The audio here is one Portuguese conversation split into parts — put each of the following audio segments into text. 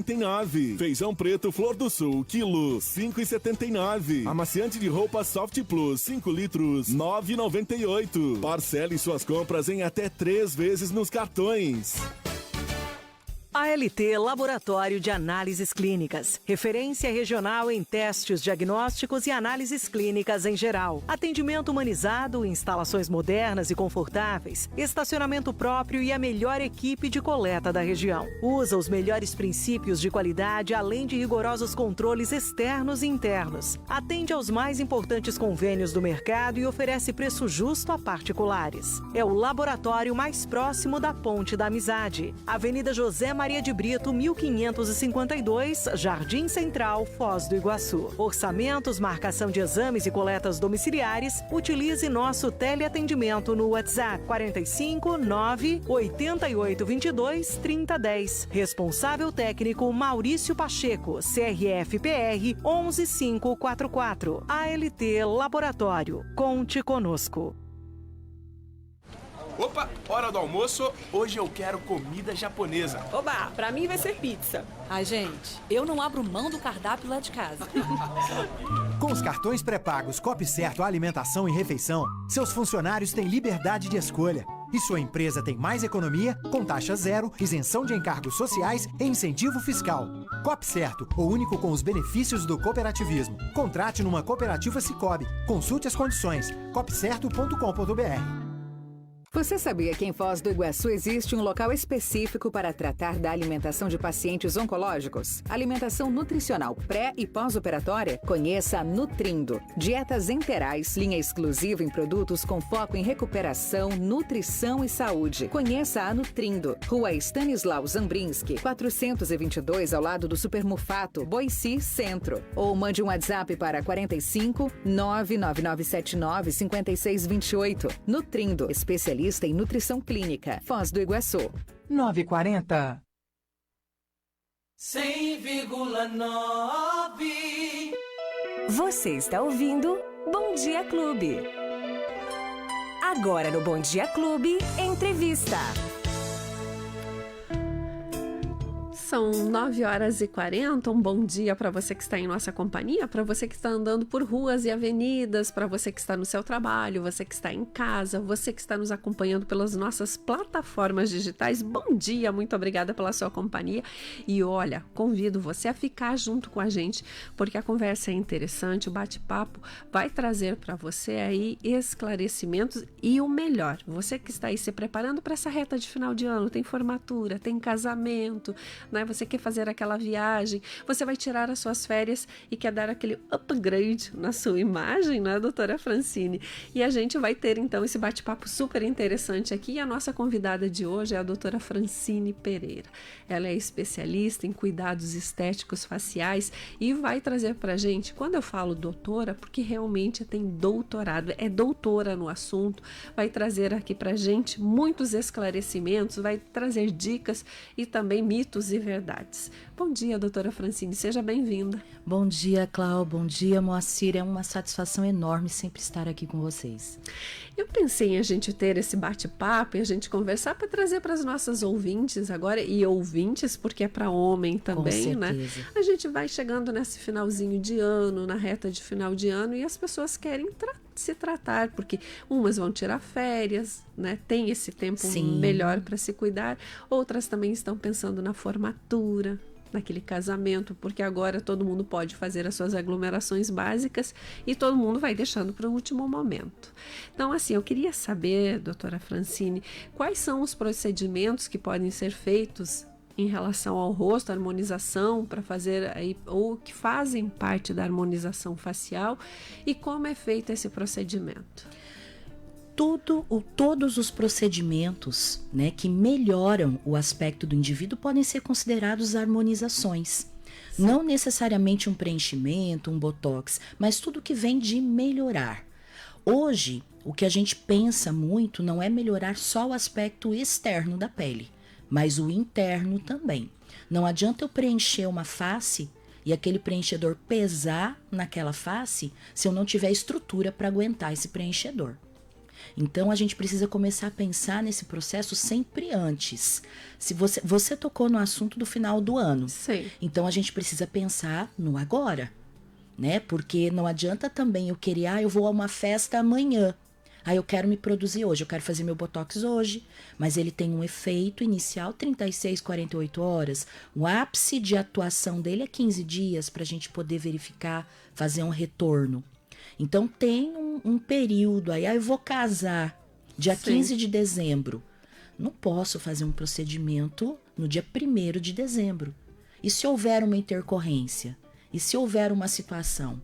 5,99. Feijão preto Flor do Sul, quilo, 5,79. Amaciante de roupa Soft Plus, 5 litros, 9,98. Parcele suas compras em até 3 vezes nos cartões. ALT Laboratório de Análises Clínicas. Referência regional em testes diagnósticos e análises clínicas em geral. Atendimento humanizado, instalações modernas e confortáveis, estacionamento próprio e a melhor equipe de coleta da região. Usa os melhores princípios de qualidade, além de rigorosos controles externos e internos. Atende aos mais importantes convênios do mercado e oferece preço justo a particulares. É o laboratório mais próximo da Ponte da Amizade. Avenida José Maria de Brito, 1552, Jardim Central, Foz do Iguaçu. Orçamentos, marcação de exames e coletas domiciliares, utilize nosso teleatendimento no WhatsApp 45 9 88 22 3010. Responsável técnico Maurício Pacheco, CRF-PR 11544. ALT Laboratório. Conte conosco. Opa, hora do almoço. Hoje eu quero comida japonesa. Oba, pra mim vai ser pizza. Ai, gente, eu não abro mão do cardápio lá de casa. Com os cartões pré-pagos Cop Certo Alimentação e Refeição, seus funcionários têm liberdade de escolha. E sua empresa tem mais economia, com taxa zero, isenção de encargos sociais e incentivo fiscal. Cop Certo, o único com os benefícios do cooperativismo. Contrate numa cooperativa Sicoob. Consulte as condições. copcerto.com.br. Você sabia que em Foz do Iguaçu existe um local específico para tratar da alimentação de pacientes oncológicos? Alimentação nutricional pré e pós-operatória? Conheça a Nutrindo. Dietas enterais, linha exclusiva em produtos com foco em recuperação, nutrição e saúde. Conheça a Nutrindo. Rua Stanislau Zambrinski, 422, ao lado do Super Mufato, Boici, Centro. Ou mande um WhatsApp para 45 99979 5628. Nutrindo, especialista em nutrição clínica. Foz do Iguaçu. 940. 100,9. Você está ouvindo Bom Dia Clube. Agora no Bom Dia Clube, entrevista. São 9h40, um bom dia para você que está em nossa companhia, para você que está andando por ruas e avenidas, para você que está no seu trabalho, você que está em casa, você que está nos acompanhando pelas nossas plataformas digitais. Bom dia, muito obrigada pela sua companhia. E olha, convido você a ficar junto com a gente, porque a conversa é interessante, o bate-papo vai trazer para você aí esclarecimentos e o melhor, você que está aí se preparando para essa reta de final de ano, tem formatura, tem casamento, né? Você quer fazer aquela viagem, você vai tirar as suas férias e quer dar aquele upgrade na sua imagem, né, doutora Francine? E a gente vai ter então esse bate-papo super interessante aqui. E a nossa convidada de hoje é a doutora Francine Pereira. Ela é especialista em cuidados estéticos faciais e vai trazer pra gente, quando eu falo doutora, porque realmente tem doutorado, é doutora no assunto, vai trazer aqui pra gente muitos esclarecimentos, vai trazer dicas e também mitos e verdades. Bom dia, doutora Francine, seja bem-vinda. Bom dia, Cláudia, bom dia, Moacir, é uma satisfação enorme sempre estar aqui com vocês. Eu pensei em a gente ter esse bate-papo e a gente conversar para trazer para as nossas ouvintes agora, e ouvintes porque é para homem também, né? A gente vai chegando nesse finalzinho de ano, na reta de final de ano, e as pessoas querem se tratar, porque umas vão tirar férias, né? Tem esse tempo melhor para se cuidar, outras também estão pensando na formatura, naquele casamento, porque agora todo mundo pode fazer as suas aglomerações básicas e todo mundo vai deixando para o último momento. Então, assim, eu queria saber, doutora Francine, quais são os procedimentos que podem ser feitos em relação ao rosto, a harmonização para fazer aí, ou que fazem parte da harmonização facial, e como é feito esse procedimento? Todos os procedimentos, né, que melhoram o aspecto do indivíduo podem ser considerados harmonizações. Sim. Não necessariamente um preenchimento, um botox, mas tudo que vem de melhorar. Hoje, o que a gente pensa muito não é melhorar só o aspecto externo da pele, mas o interno também. Não adianta eu preencher uma face e aquele preenchedor pesar naquela face se eu não tiver estrutura para aguentar esse preenchedor. Então a gente precisa começar a pensar nesse processo sempre antes. Se você tocou no assunto do final do ano. Sim. Então a gente precisa pensar no agora, né? Porque não adianta também eu querer, eu vou a uma festa amanhã. Eu quero me produzir hoje, eu quero fazer meu botox hoje, mas ele tem um efeito inicial 36, 48 horas. O ápice de atuação dele é 15 dias para a gente poder verificar, fazer um retorno. Então tem um período aí, eu vou casar dia 15 de dezembro. Não posso fazer um procedimento no dia 1º de dezembro. E se houver uma intercorrência? E se houver uma situação?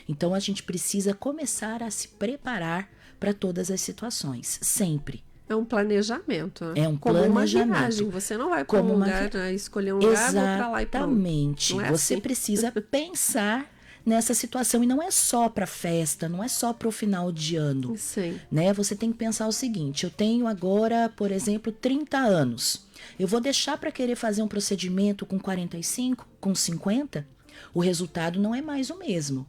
Então a gente precisa começar a se preparar para todas as situações, sempre. É um planejamento, né? É um como planejamento. Uma viagem. Você não vai para um lugar, escolher um lugar, vou para lá e pronto. Exatamente. Não é Você assim. precisa pensar nessa situação. E não é só para festa, não é só para o final de ano. Sim. Né? Você tem que pensar o seguinte, eu tenho agora, por exemplo, 30 anos. Eu vou deixar para querer fazer um procedimento com 45, com 50? O resultado não é mais o mesmo.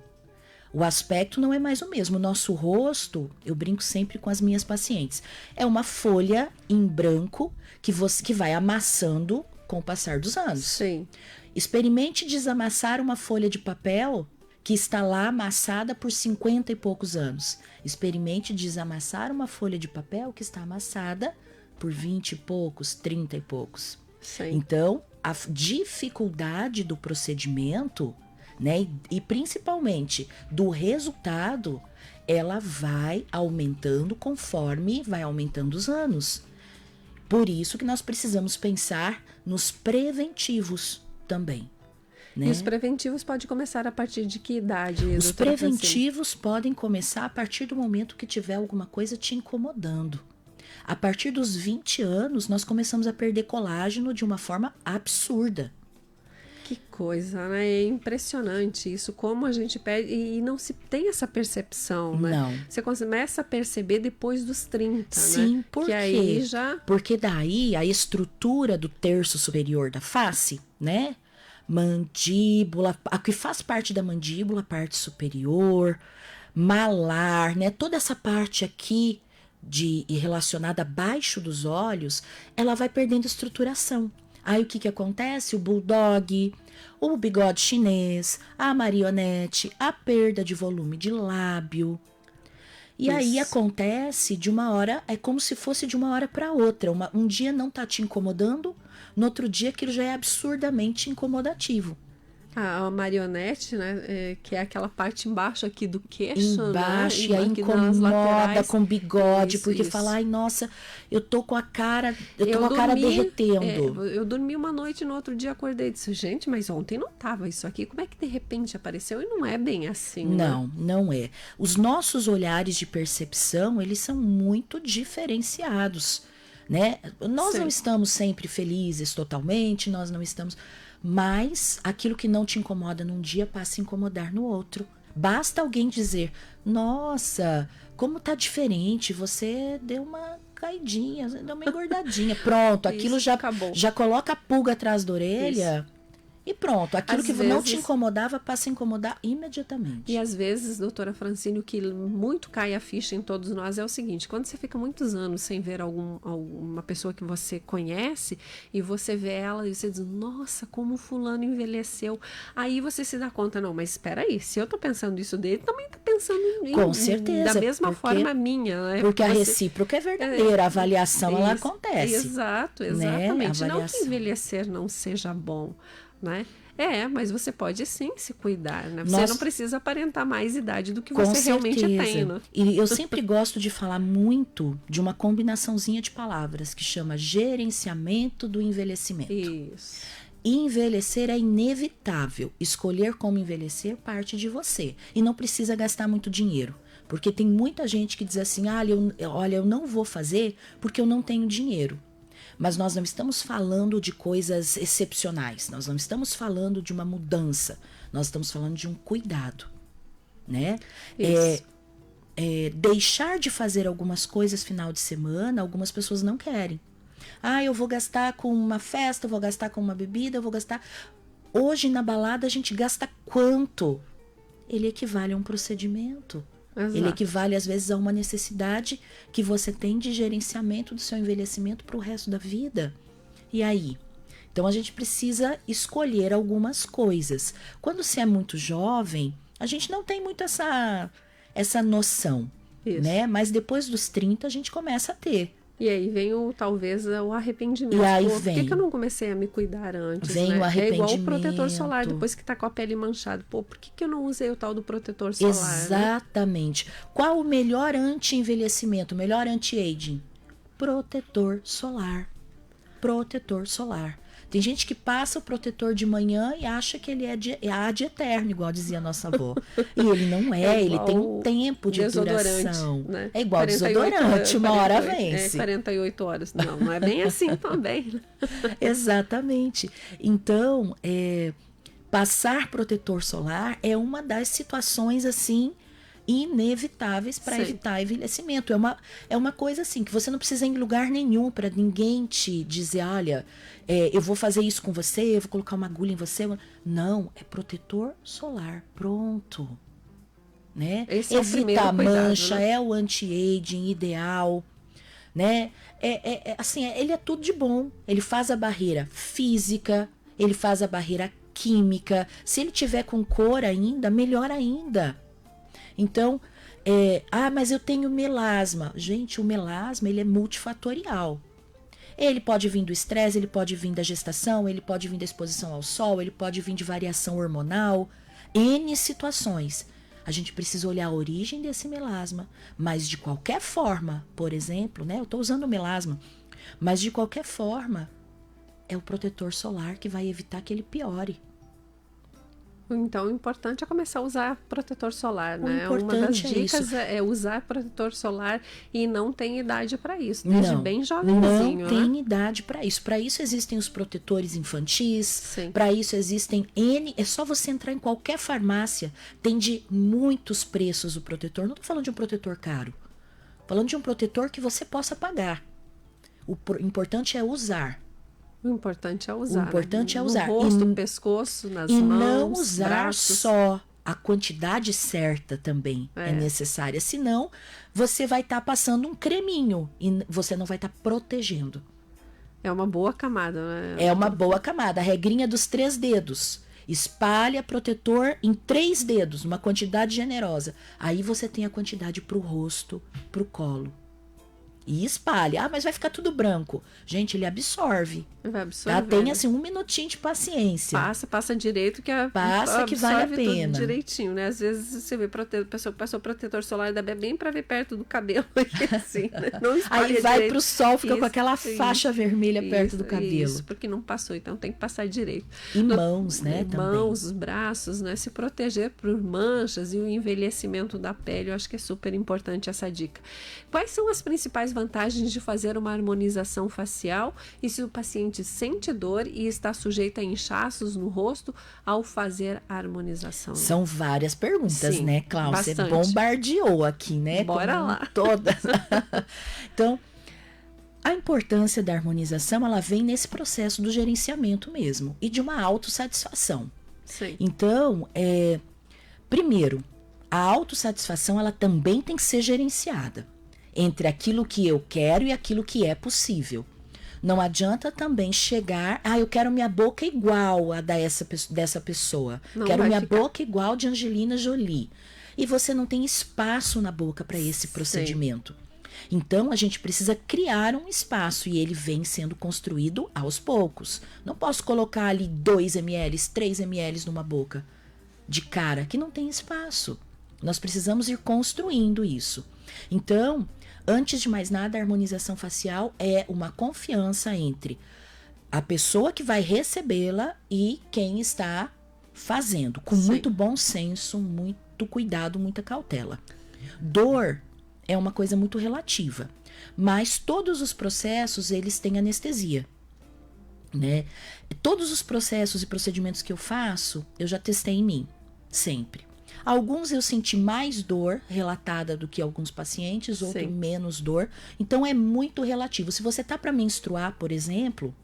O aspecto não é mais o mesmo. O nosso rosto, eu brinco sempre com as minhas pacientes, é uma folha em branco que vai amassando com o passar dos anos. Sim. Experimente desamassar uma folha de papel que está lá amassada por 50 e poucos anos. Experimente desamassar uma folha de papel que está amassada por 20 e poucos, 30 e poucos. Sim. Então, a dificuldade do procedimento, né, e principalmente do resultado, ela vai aumentando conforme vai aumentando os anos. Por isso que nós precisamos pensar nos preventivos também. Né? E os preventivos podem começar a partir de que idade? Os preventivos podem começar a partir do momento que tiver alguma coisa te incomodando. A partir dos 20 anos, nós começamos a perder colágeno de uma forma absurda. Que coisa, né? É impressionante isso, como a gente perde e não se tem essa percepção, né? Não. Você começa a perceber depois dos 30, Sim, né? por quê? Aí já... Porque daí a estrutura do terço superior da face, né? Mandíbula, a que faz parte da mandíbula, parte superior, malar, né? Toda essa parte aqui relacionada abaixo dos olhos, ela vai perdendo estruturação. Aí o que acontece? O bulldog, o bigode chinês, a marionete, a perda de volume de lábio. E aí acontece de uma hora, é como se fosse de uma hora para outra. Um dia não tá te incomodando, no outro dia aquilo já é absurdamente incomodativo. A marionete, né, que é aquela parte embaixo aqui do queixo, embaixo, né? E aí incomoda com bigode, porque fala, ai, nossa, eu tô com a cara, a cara derretendo. Eu dormi uma noite e no outro dia acordei e disse, gente, mas ontem não tava isso aqui, como é que de repente apareceu? E não é bem assim, Não, né? não é. Os nossos olhares de percepção, eles são muito diferenciados, né? Nós não estamos sempre felizes totalmente, nós não estamos... Mas aquilo que não te incomoda num dia passa a incomodar no outro. Basta alguém dizer, nossa, como tá diferente, você deu uma caidinha, deu uma engordadinha. Pronto, aquilo já coloca a pulga atrás da orelha. E pronto, aquilo que não te incomodava passa a incomodar imediatamente. E às vezes, doutora Francine, o que muito cai a ficha em todos nós é o seguinte, quando você fica muitos anos sem ver alguma pessoa que você conhece, e você vê ela e você diz, nossa, como o fulano envelheceu. Aí você se dá conta, não, mas espera aí, se eu tô pensando isso dele, também tá pensando em Com certeza. Da mesma forma minha. Né? Porque a recíproca é verdadeira, a avaliação ela acontece. Exato, exatamente. Né? Não que envelhecer não seja bom, né? Mas você pode sim se cuidar, né? Você não precisa aparentar mais idade do que você realmente tem, né? E eu sempre gosto de falar muito de uma combinaçãozinha de palavras que chama gerenciamento do envelhecimento. Isso. Envelhecer é inevitável. Escolher como envelhecer parte de você. E não precisa gastar muito dinheiro. Porque tem muita gente que diz assim, olha, eu não vou fazer porque eu não tenho dinheiro. Mas nós não estamos falando de coisas excepcionais, nós não estamos falando de uma mudança, nós estamos falando de um cuidado, né? Deixar de fazer algumas coisas final de semana, algumas pessoas não querem. Eu vou gastar com uma festa, eu vou gastar com uma bebida, eu vou gastar... Hoje na balada a gente gasta quanto? Ele equivale a um procedimento. Exato. Ele equivale, às vezes, a uma necessidade que você tem de gerenciamento do seu envelhecimento para o resto da vida. E aí? Então, a gente precisa escolher algumas coisas. Quando se é muito jovem, a gente não tem muito essa noção, né? Mas depois dos 30, a gente começa a ter. E aí vem talvez o arrependimento. E aí Por vem. que eu não comecei a me cuidar antes? Vem né? o arrependimento. É igual o protetor solar, depois que tá com a pele manchada. Pô, por que eu não usei o tal do protetor solar? Exatamente. Né? Qual o melhor anti-envelhecimento, o melhor anti-aging? Protetor solar. Protetor solar. Tem gente que passa o protetor de manhã e acha que ele é ad eterno, igual dizia a nossa avó. E ele não é, ele tem um tempo de duração. Né? É igual desodorante, uma hora vence. 48 horas. Não é bem assim também. Exatamente. Então, passar protetor solar é uma das situações, assim, inevitáveis para evitar envelhecimento. É uma coisa assim, que você não precisa ir em lugar nenhum para ninguém te dizer, olha, eu vou fazer isso com você, eu vou colocar uma agulha em você. Não, é protetor solar, pronto. Né? Esse evita a mancha, cuidado, né? É o anti-aging ideal, né? Assim, ele é tudo de bom. Ele faz a barreira física, ele faz a barreira química. Se ele tiver com cor ainda, melhor ainda. Então, mas eu tenho melasma. Gente, o melasma, ele é multifatorial. Ele pode vir do estresse, ele pode vir da gestação, ele pode vir da exposição ao sol, ele pode vir de variação hormonal, N situações. A gente precisa olhar a origem desse melasma, mas de qualquer forma, por exemplo, né? Eu estou usando o melasma, mas de qualquer forma, é o protetor solar que vai evitar que ele piore. Então, o importante é começar a usar protetor solar, né? Uma das dicas é usar protetor solar e não tem idade para isso, desde bem jovenzinho. Não tem idade para isso. Para isso existem os protetores infantis, para isso existem N. É só você entrar em qualquer farmácia, tem de muitos preços o protetor. Não estou falando de um protetor caro, falando de um protetor que você possa pagar. O importante é usar. O importante é usar. O importante é usar. No rosto, no pescoço, nas mãos, e não usar braços. Só. A quantidade certa também é necessária. Senão, você vai estar passando um creminho e você não vai estar protegendo. É uma boa camada, né? É uma boa camada. A regrinha dos 3 dedos. Espalha protetor em 3 dedos, uma quantidade generosa. Aí você tem a quantidade para o rosto, para o colo. E espalha. Mas vai ficar tudo branco. Gente, ele absorve. Vai absorver. Tá? Tem assim 1 minutinho de paciência. Passa direito que que vale a pena. Tudo direitinho, né? Às vezes você vê pessoa que passou protetor solar ainda bem para ver perto do cabelo. Assim, né? Não aí vai direito. Pro sol, fica com aquela faixa vermelha perto do cabelo. Isso, porque não passou, então tem que passar direito. E mãos, né? Mãos, também. Braços, né? Se proteger por manchas e o envelhecimento da pele, eu acho que é super importante essa dica. Quais são as principais vantagens de fazer uma harmonização facial e se o paciente sente dor e está sujeito a inchaços no rosto ao fazer a harmonização? São várias perguntas, né, Cláudia? Você bombardeou aqui, né? Bora lá. Todas. Então, a importância da harmonização, ela vem nesse processo do gerenciamento mesmo e de uma autossatisfação. Sim. Então, primeiro, a autossatisfação, ela também tem que ser gerenciada entre aquilo que eu quero e aquilo que é possível. Não adianta também chegar, eu quero minha boca igual a dessa pessoa. Quero minha boca igual de Angelina Jolie. E você não tem espaço na boca para esse procedimento. Então, a gente precisa criar um espaço e ele vem sendo construído aos poucos. Não posso colocar ali 2 ml, 3 ml numa boca de cara, que não tem espaço. Nós precisamos ir construindo isso. Então, antes de mais nada, a harmonização facial é uma confiança entre a pessoa que vai recebê-la e quem está fazendo, com muito bom senso, muito cuidado, muita cautela. Dor é uma coisa muito relativa, mas todos os processos, eles têm anestesia, né? Todos os processos e procedimentos que eu faço, eu já testei em mim, sempre. Alguns eu senti mais dor relatada do que alguns pacientes, outros menos dor. Então, é muito relativo. Se você tá para menstruar, por exemplo,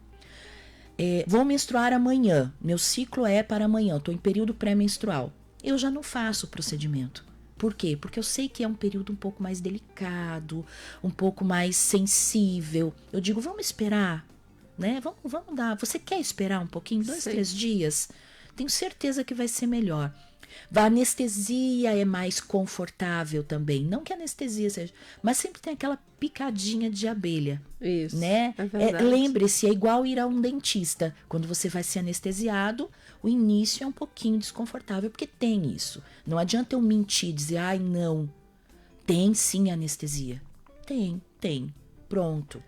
vou menstruar amanhã. Meu ciclo é para amanhã. Estou em período pré-menstrual. Eu já não faço o procedimento. Por quê? Porque eu sei que é um período um pouco mais delicado, um pouco mais sensível. Eu digo, vamos esperar, né? Vamos dar. Você quer esperar um pouquinho? 2, 3 dias? Tenho certeza que vai ser melhor. A anestesia é mais confortável também. Não que a anestesia seja, mas sempre tem aquela picadinha de abelha. Isso, né? é verdade. Lembre-se, é igual ir a um dentista. Quando você vai ser anestesiado, o início é um pouquinho desconfortável, porque tem isso. Não adianta eu mentir e dizer, ai, não. Tem sim anestesia. Tem. Pronto.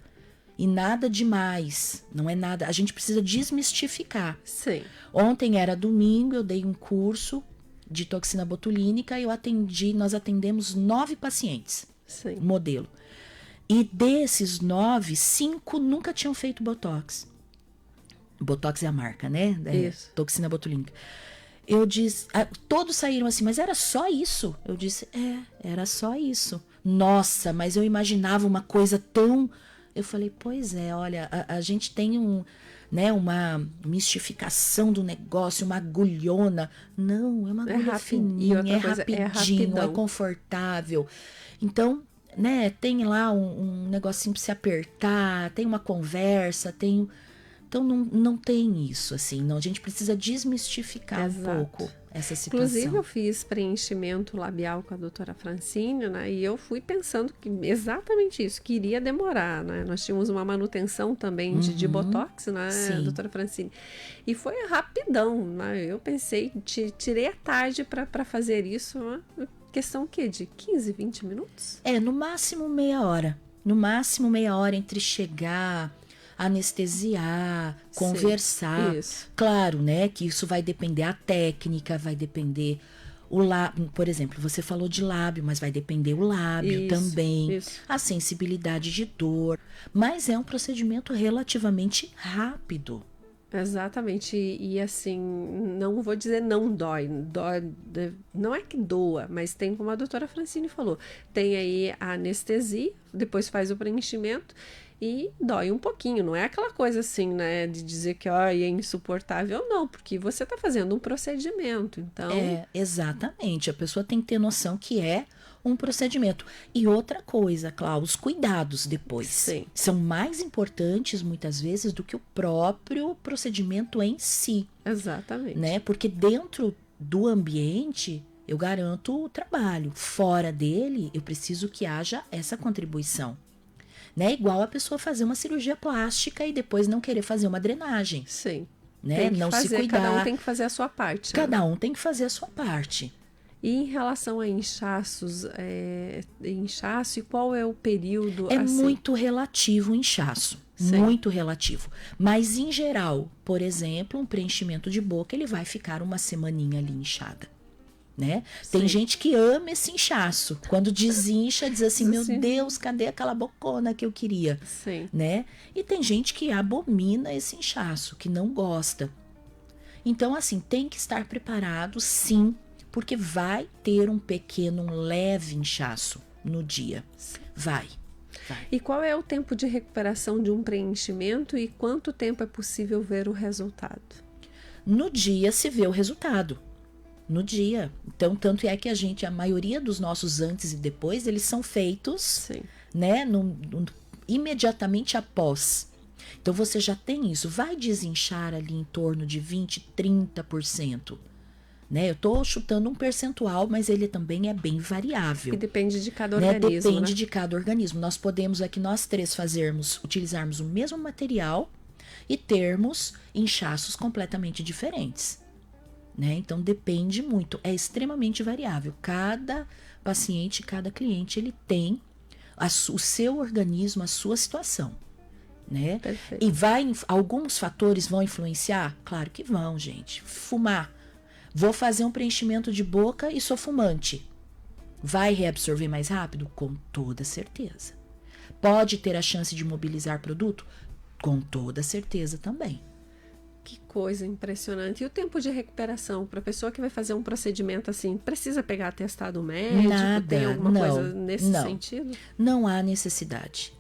E nada demais. Não é nada. A gente precisa desmistificar. Sim. Ontem era domingo, eu dei um curso de toxina botulínica e nós atendemos 9 pacientes. Sim. Modelo. E desses 9, 5 nunca tinham feito Botox. Botox é a marca, né? Isso. Toxina botulínica. Eu disse, todos saíram assim, mas era só isso? Eu disse, era só isso. Nossa, mas eu imaginava uma coisa tão... Eu falei, pois é, olha, a gente tem uma mistificação do negócio, uma agulhona. Não, é uma agulha fininha, rapidinho, é confortável. Então, né, tem lá um negocinho pra se apertar, tem uma conversa, Então, não tem isso, assim. Não, a gente precisa desmistificar um pouco essa situação. Inclusive, eu fiz preenchimento labial com a doutora Francine, né? E eu fui pensando que exatamente isso, que iria demorar, né? Nós tínhamos uma manutenção também de Botox, né, doutora Francine? E foi rapidão, né? Eu pensei, tirei a tarde para fazer isso, né? Questão o quê? De 15, 20 minutos? No máximo meia hora. No máximo meia hora entre chegar... anestesiar, conversar. Isso. Claro, né, que isso vai depender a técnica, vai depender o lábio. Por exemplo, você falou de lábio, mas vai depender o lábio também. Isso. A sensibilidade de dor. Mas é um procedimento relativamente rápido. Exatamente, e assim, não vou dizer não dói, não é que doa, mas tem, como a doutora Francine falou, tem aí a anestesia, depois faz o preenchimento e dói um pouquinho, não é aquela coisa assim, né, de dizer que é insuportável, não, porque você está fazendo um procedimento, então... Exatamente, a pessoa tem que ter noção que é um procedimento. E outra coisa, Cláudia, os cuidados depois são mais importantes muitas vezes do que o próprio procedimento em si. Exatamente. Né? Porque dentro do ambiente eu garanto o trabalho, fora dele eu preciso que haja essa contribuição. Né? Igual a pessoa fazer uma cirurgia plástica e depois não querer fazer uma drenagem. Sim. Né? Não se cuidar. Cada um tem que fazer a sua parte. Cada um tem que fazer a sua parte. E em relação a inchaço, e qual é o período? É muito relativo o inchaço, muito relativo. Mas, em geral, por exemplo, um preenchimento de boca, ele vai ficar uma semaninha ali inchada, né? Tem gente que ama esse inchaço. Quando desincha, diz assim, meu Deus, cadê aquela bocona que eu queria? Né? E tem gente que abomina esse inchaço, que não gosta. Então, assim, tem que estar preparado, sim, porque vai ter um leve inchaço no dia. Vai. E qual é o tempo de recuperação de um preenchimento e quanto tempo é possível ver o resultado? No dia se vê o resultado. No dia. Então, tanto é que a maioria dos nossos antes e depois, eles são feitos, né, imediatamente após. Então, você já tem isso. Vai desinchar ali em torno de 20%, 30%. Né? Eu estou chutando um percentual, mas ele também é bem variável. E depende de cada organismo. Depende de cada organismo. Nós podemos aqui, nós três, utilizarmos o mesmo material e termos inchaços completamente diferentes. Né? Então depende muito, é extremamente variável. Cada paciente, cada cliente, ele tem o seu organismo, a sua situação. Né? Perfeito. E alguns fatores vão influenciar? Claro que vão, gente. Fumar. Vou fazer um preenchimento de boca e sou fumante. Vai reabsorver mais rápido? Com toda certeza. Pode ter a chance de mobilizar produto? Com toda certeza também. Que coisa impressionante. E o tempo de recuperação para a pessoa que vai fazer um procedimento assim, precisa pegar atestado médico? Nada, tem alguma coisa nesse sentido? Não há necessidade.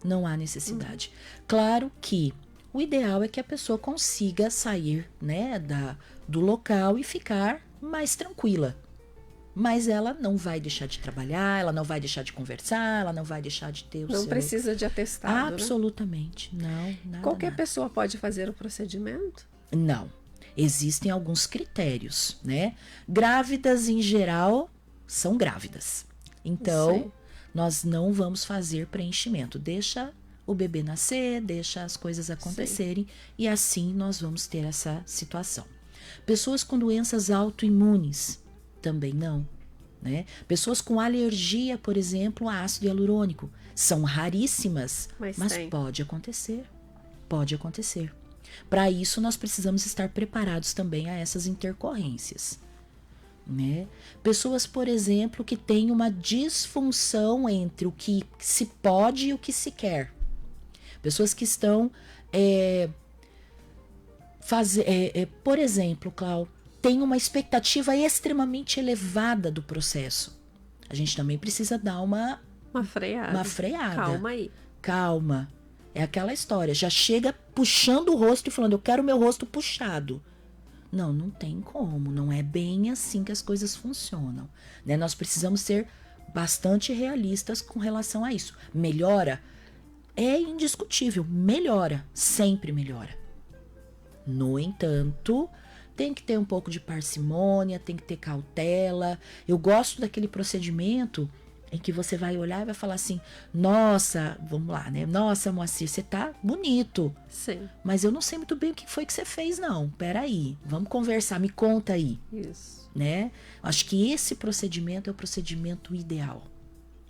Não há necessidade. Claro que o ideal é que a pessoa consiga sair, né, do local e ficar mais tranquila. mas ela não vai deixar de trabalhar, ela não vai deixar de conversar, ela não vai deixar de ter o Não seu... precisa de atestado, Absolutamente, né? não, nada. Qualquer pessoa pode fazer o procedimento? Não. Existem alguns critérios, né? Grávidas, em geral, são grávidas. Então, nós não vamos fazer preenchimento. Deixa o bebê nascer, deixa as coisas acontecerem e assim nós vamos ter essa situação. Pessoas com doenças autoimunes, também não, né? Pessoas com alergia, por exemplo, a ácido hialurônico, são raríssimas, mas pode acontecer, pode acontecer. Para isso, nós precisamos estar preparados também a essas intercorrências, né? Pessoas, por exemplo, que têm uma disfunção entre o que se pode e o que se quer. Pessoas que estão, por exemplo, Cláudia, tem uma expectativa extremamente elevada do processo. A gente também precisa dar uma freada. Calma aí. Calma. É aquela história. Já chega puxando o rosto e falando, eu quero meu rosto puxado. Não, não tem como. Não é bem assim que as coisas funcionam, né? Nós precisamos ser bastante realistas com relação a isso. Melhora? É indiscutível. Melhora. Sempre melhora. No entanto, tem que ter um pouco de parcimônia, tem que ter cautela. Eu gosto daquele procedimento em que você vai olhar e vai falar assim, nossa, vamos lá, né? Nossa, Moacir, você tá bonito. Sim. Mas eu não sei muito bem o que foi que você fez, não. Peraí, vamos conversar, me conta aí. Isso. Né? Acho que esse procedimento é o procedimento ideal.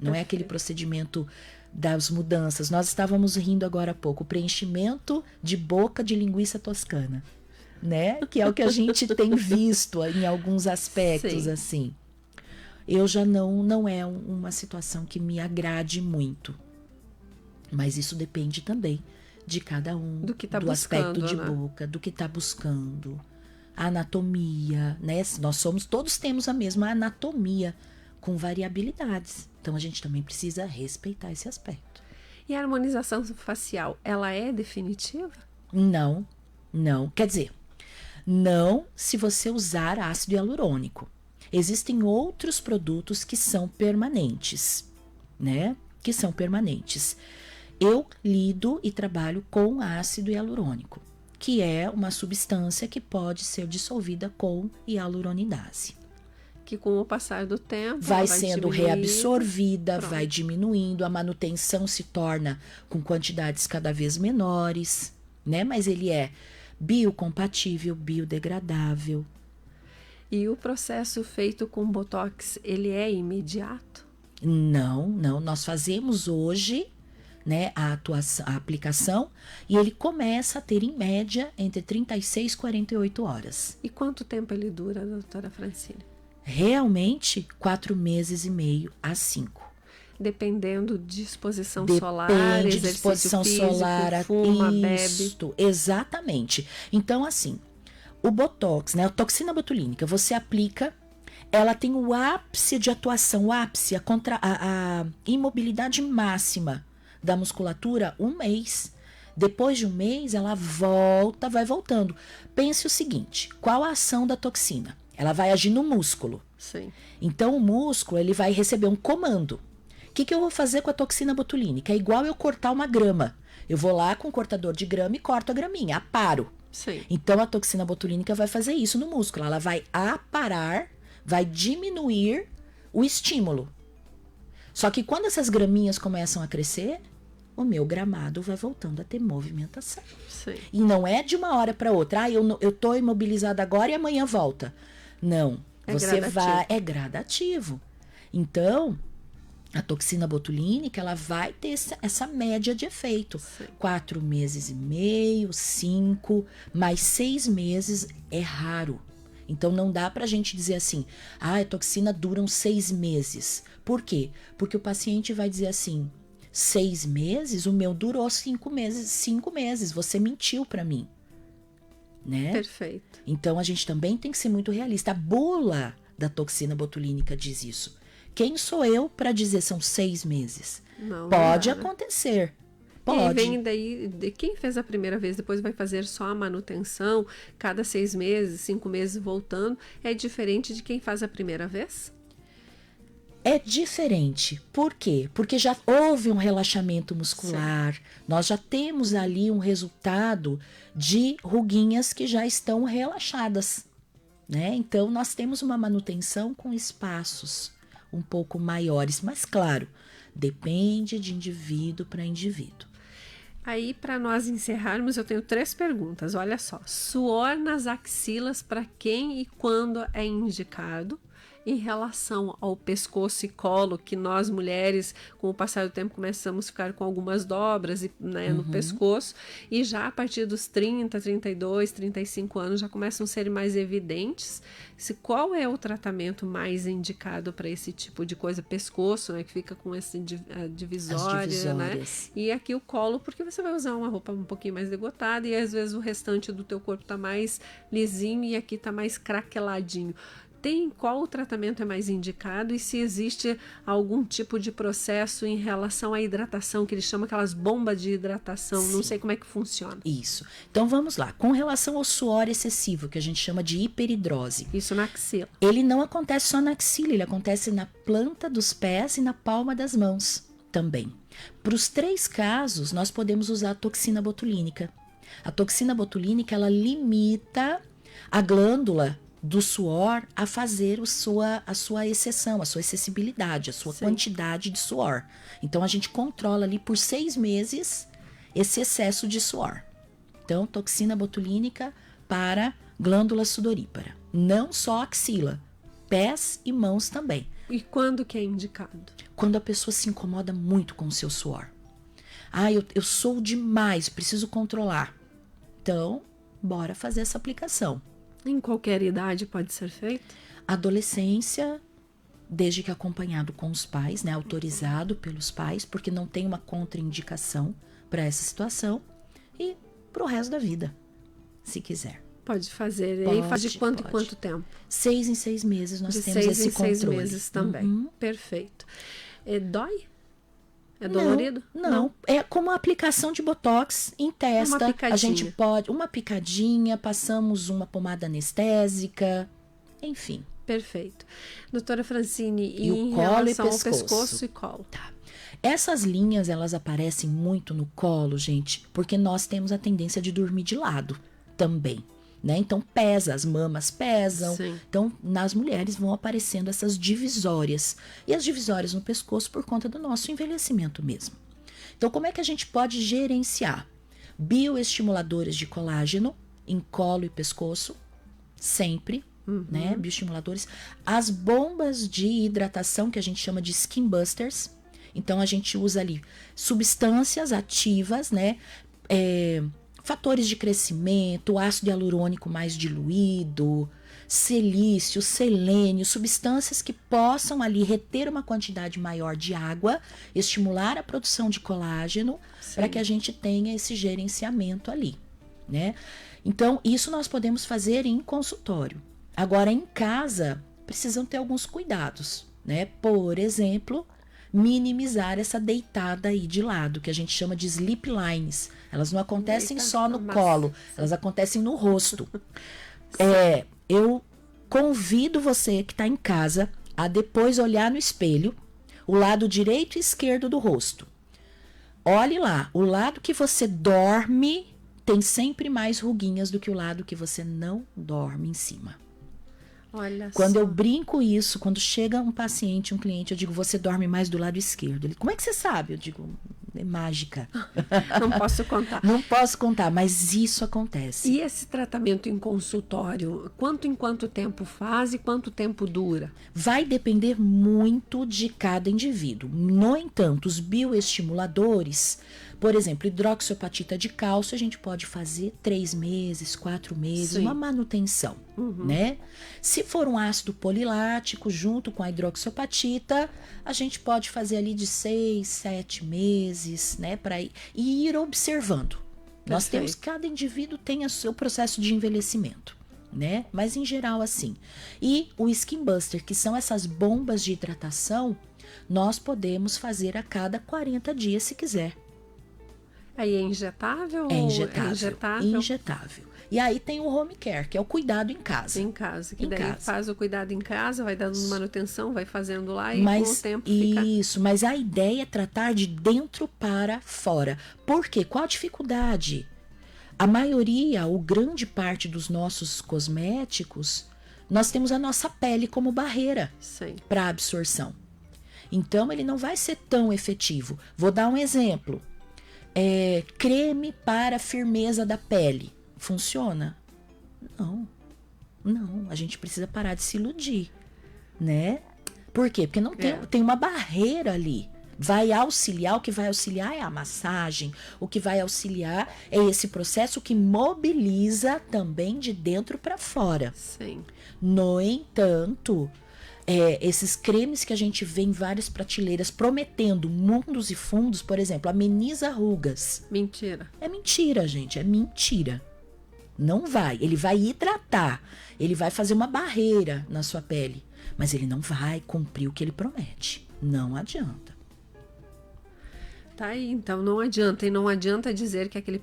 Não é aquele procedimento das mudanças. Nós estávamos rindo agora há pouco, o preenchimento de boca de linguiça toscana, né? Que é o que a gente tem visto em alguns aspectos, assim. Eu já não é uma situação que me agrade muito. Mas isso depende também de cada um, do que tá do buscando, aspecto de né? boca, do que está buscando, a anatomia, né? Todos temos a mesma anatomia, com variabilidades. Então a gente também precisa respeitar esse aspecto. E a harmonização facial, ela é definitiva? Não. Quer dizer, não se você usar ácido hialurônico. Existem outros produtos que são permanentes, né? Que são permanentes. Eu lido e trabalho com ácido hialurônico, que é uma substância que pode ser dissolvida com hialuronidase. Que com o passar do tempo vai sendo reabsorvida, vai diminuindo, a manutenção se torna com quantidades cada vez menores, né? Mas ele é biocompatível, biodegradável. E o processo feito com Botox, ele é imediato? Não. Nós fazemos hoje, né, a aplicação e ele começa a ter, em média, entre 36 e 48 horas. E quanto tempo ele dura, doutora Francine? Realmente, 4 meses e meio a 5. Dependendo de exposição solar, Depende de exercício exposição físico, solar, fuma, isso, bebe. Exatamente. Então, assim, o Botox, né, a toxina botulínica, você aplica, ela tem o ápice de atuação, a imobilidade máxima da musculatura, 1 mês. Depois de 1 mês, ela vai voltando. Pense o seguinte, qual a ação da toxina? Ela vai agir no músculo. Sim. Então, o músculo, ele vai receber um comando. O que eu vou fazer com a toxina botulínica? É igual eu cortar uma grama. Eu vou lá com um cortador de grama e corto a graminha, aparo. Sim. Então, a toxina botulínica vai fazer isso no músculo. Ela vai aparar, vai diminuir o estímulo. Só que quando essas graminhas começam a crescer, o meu gramado vai voltando a ter movimentação. Sim. E não é de uma hora para outra. Eu tô imobilizada agora e amanhã volta. Não. É gradativo. Então, a toxina botulínica, ela vai ter essa média de efeito. 4 meses e meio, 5, mais 6 meses é raro. Então, não dá pra gente dizer assim, a toxina dura 6 meses. Por quê? Porque o paciente vai dizer assim, 6 meses, o meu durou 5 meses. 5 meses, você mentiu pra mim. Né? Perfeito. Então, a gente também tem que ser muito realista. A bula da toxina botulínica diz isso. Quem sou eu para dizer são 6 meses? Pode acontecer. Pode. E vem daí, de quem fez a primeira vez, depois vai fazer só a manutenção, cada 6 meses, 5 meses voltando, é diferente de quem faz a primeira vez? É diferente. Por quê? Porque já houve um relaxamento muscular, nós já temos ali um resultado de ruguinhas que já estão relaxadas, né? Então, nós temos uma manutenção com espaços um pouco maiores, mas claro, depende de indivíduo para indivíduo. Aí, para nós encerrarmos, eu tenho 3 perguntas. Olha só, suor nas axilas para quem e quando é indicado? Em relação ao pescoço e colo, que nós mulheres, com o passar do tempo, começamos a ficar com algumas dobras né, no pescoço, e já a partir dos 30, 32, 35 anos já começam a ser mais evidentes. Qual é o tratamento mais indicado para esse tipo de coisa? Pescoço, né, que fica com esse divisória, né? E aqui o colo, porque você vai usar uma roupa um pouquinho mais degotada e às vezes o restante do teu corpo tá mais lisinho e aqui tá mais craqueladinho. Qual o tratamento é mais indicado e se existe algum tipo de processo em relação à hidratação, que eles chamam aquelas bombas de hidratação, não sei como é que funciona. Isso. Então vamos lá. Com relação ao suor excessivo, que a gente chama de hiperidrose. Isso na axila. Ele não acontece só na axila, ele acontece na planta dos pés e na palma das mãos também. Para os 3 casos, nós podemos usar a toxina botulínica. A toxina botulínica, ela limita a glândula do suor a fazer a sua exceção, a sua excessibilidade, a sua quantidade de suor. Então, a gente controla ali por 6 meses esse excesso de suor. Então, toxina botulínica para glândula sudorípara. Não só axila, pés e mãos também. E quando que é indicado? Quando a pessoa se incomoda muito com o seu suor. Eu sou demais, preciso controlar. Então, bora fazer essa aplicação. Em qualquer idade pode ser feito? Adolescência, desde que acompanhado com os pais, né, autorizado pelos pais, porque não tem uma contraindicação para essa situação, e para o resto da vida, se quiser. Pode fazer. E faz de quanto em quanto tempo? 6 em 6 meses nós temos esse controle. 6 meses também. Perfeito. Dói? É dolorido? Não. É como a aplicação de botox em testa. Uma picadinha. A gente pode, uma picadinha, passamos uma pomada anestésica, enfim. Perfeito. Doutora Francine, e em o colo relação e ao pescoço e colo? Tá. Essas linhas, elas aparecem muito no colo, gente, porque nós temos a tendência de dormir de lado também. Né? Então pesa, as mamas pesam. Sim. Então nas mulheres vão aparecendo essas divisórias. E as divisórias no pescoço por conta do nosso envelhecimento mesmo. Então como é que a gente pode gerenciar? Bioestimuladores de colágeno em colo e pescoço, sempre, né? Bioestimuladores. As bombas de hidratação que a gente chama de skin busters. Então a gente usa ali substâncias ativas, né? Fatores de crescimento, ácido hialurônico mais diluído, silício, selênio, substâncias que possam ali reter uma quantidade maior de água, estimular a produção de colágeno, para que a gente tenha esse gerenciamento ali, né? Então, isso nós podemos fazer em consultório. Agora, em casa, precisam ter alguns cuidados, né? Por exemplo, minimizar essa deitada aí de lado, que a gente chama de slip lines. Elas não acontecem só no colo, elas acontecem no rosto. Eu convido você que está em casa a depois olhar no espelho o lado direito e esquerdo do rosto. Olhe lá, o lado que você dorme tem sempre mais ruguinhas do que o lado que você não dorme em cima. Olha quando só. eu brinco isso, quando chega um paciente, um cliente, eu digo, você dorme mais do lado esquerdo. Ele, como é que você sabe? Eu digo, é mágica. Não posso contar. Não posso contar, mas isso acontece. E esse tratamento em consultório, quanto em quanto tempo faz e quanto tempo dura? Vai depender muito de cada indivíduo. No entanto, os bioestimuladores, por exemplo, hidroxiapatita de cálcio, a gente pode fazer 3 meses, 4 meses, Sim. uma manutenção, né? Se for um ácido polilático junto com a hidroxiapatita, a gente pode fazer ali de 6, 7 meses, né? Para ir observando. Nós temos, cada indivíduo tem o seu processo de envelhecimento, né? Mas em geral assim. E o Skin Buster, que são essas bombas de hidratação, nós podemos fazer a cada 40 dias se quiser. Aí é injetável? É injetável. É injetável. Injetável. E aí tem o home care, que é o cuidado em casa. Em casa, que Em daí casa. faz o cuidado em casa, vai dando manutenção, vai fazendo lá e Mas, com o tempo fica... Isso, mas a ideia é tratar de dentro para fora. Por quê? Qual a dificuldade? A maioria, ou grande parte dos nossos cosméticos, nós temos a nossa pele como barreira para absorção. Então, ele não vai ser tão efetivo. Vou dar um exemplo. Creme para firmeza da pele. Funciona? Não. A gente precisa parar de se iludir, né? Por quê? Porque não tem uma barreira ali. Vai auxiliar, o que vai auxiliar é a massagem, o que vai auxiliar é esse processo que mobiliza também de dentro para fora. Sim. No entanto, esses cremes que a gente vê em várias prateleiras prometendo mundos e fundos, por exemplo, ameniza rugas. Mentira. É mentira, gente, é mentira. Não vai. Ele vai hidratar, ele vai fazer uma barreira na sua pele, mas ele não vai cumprir o que ele promete. Não adianta. Tá aí, então não adianta. E não adianta dizer que aquele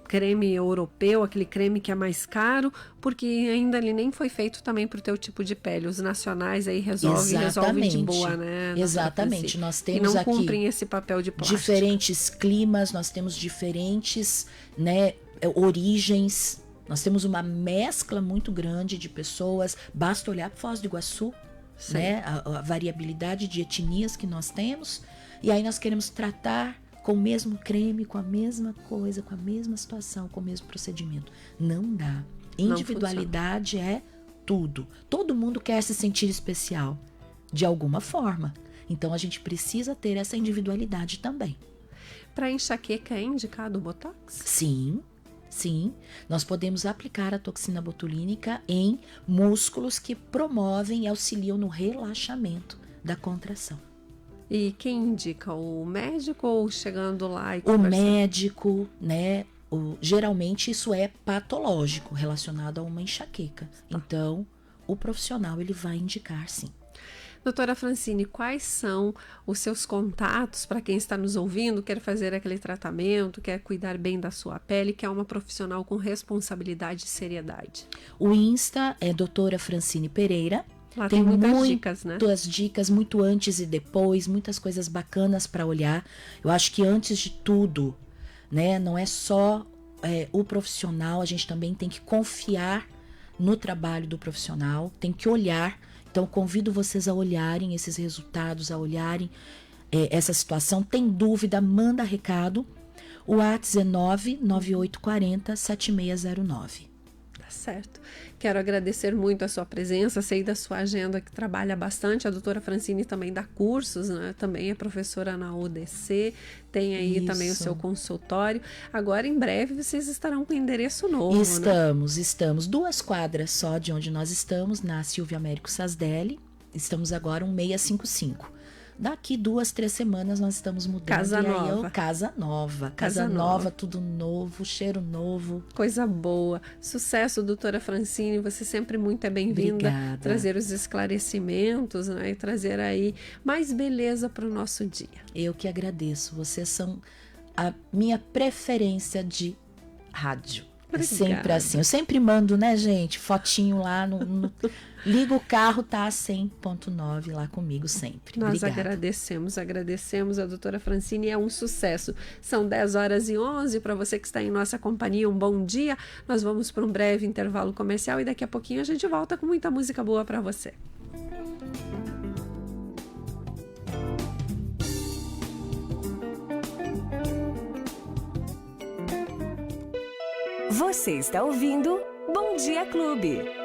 creme europeu, aquele creme que é mais caro, porque ainda ele nem foi feito também para o teu tipo de pele. Os nacionais aí resolvem de boa, né? Exatamente. Nós temos e não aqui cumprem esse papel de plástico. Diferentes climas, nós temos diferentes, né, origens. Nós temos uma mescla muito grande de pessoas. Basta olhar para Foz do Iguaçu, né? A variabilidade de etnias que nós temos. E aí nós queremos tratar com o mesmo creme, com a mesma coisa, com a mesma situação, com o mesmo procedimento. Não dá. Individualidade é tudo. Todo mundo quer se sentir especial, de alguma forma. Então a gente precisa ter essa individualidade também. Para enxaqueca é indicado o Botox? Sim. Nós podemos aplicar a toxina botulínica em músculos que promovem e auxiliam no relaxamento da contração. E quem indica? O médico ou chegando lá e conversando? O médico, né? Geralmente isso é patológico, relacionado a uma enxaqueca. Então, o profissional ele vai indicar, sim. Doutora Francine, quais são os seus contatos para quem está nos ouvindo, quer fazer aquele tratamento, quer cuidar bem da sua pele, que é uma profissional com responsabilidade e seriedade? O Insta é doutora Francine Pereira. Lá tem muitas dicas, né? Muitas dicas, muito antes e depois, muitas coisas bacanas para olhar. Eu acho que antes de tudo, né, não é só o profissional, a gente também tem que confiar no trabalho do profissional, tem que olhar. Então, convido vocês a olharem esses resultados, a olharem essa situação. Tem dúvida, manda recado. O WhatsApp é 99840-7609. Certo. Quero agradecer muito a sua presença, sei da sua agenda que trabalha bastante, a doutora Francine também dá cursos, né? Também é professora na UDC, tem aí também o seu consultório. Agora, em breve, vocês estarão com endereço novo, Estamos 2 quadras só de onde nós estamos, na Silvia Américo Sasdelli, estamos agora 1655. Daqui 2, 3 semanas nós estamos mudando. Casa nova. Casa nova, tudo novo, cheiro novo. Coisa boa. Sucesso, doutora Francine. Você sempre muito é bem-vinda. Trazer os esclarecimentos, né? E trazer aí mais beleza para o nosso dia. Eu que agradeço. Vocês são a minha preferência de rádio. É sempre assim. Eu sempre mando, né, gente? Fotinho lá liga o carro, tá a 100.9 lá comigo sempre. Nós Obrigada. agradecemos a doutora Francine, é um sucesso. São 10h11, para você que está em nossa companhia, um bom dia. Nós vamos para um breve intervalo comercial e daqui a pouquinho a gente volta com muita música boa para você. Você está ouvindo Bom Dia Clube.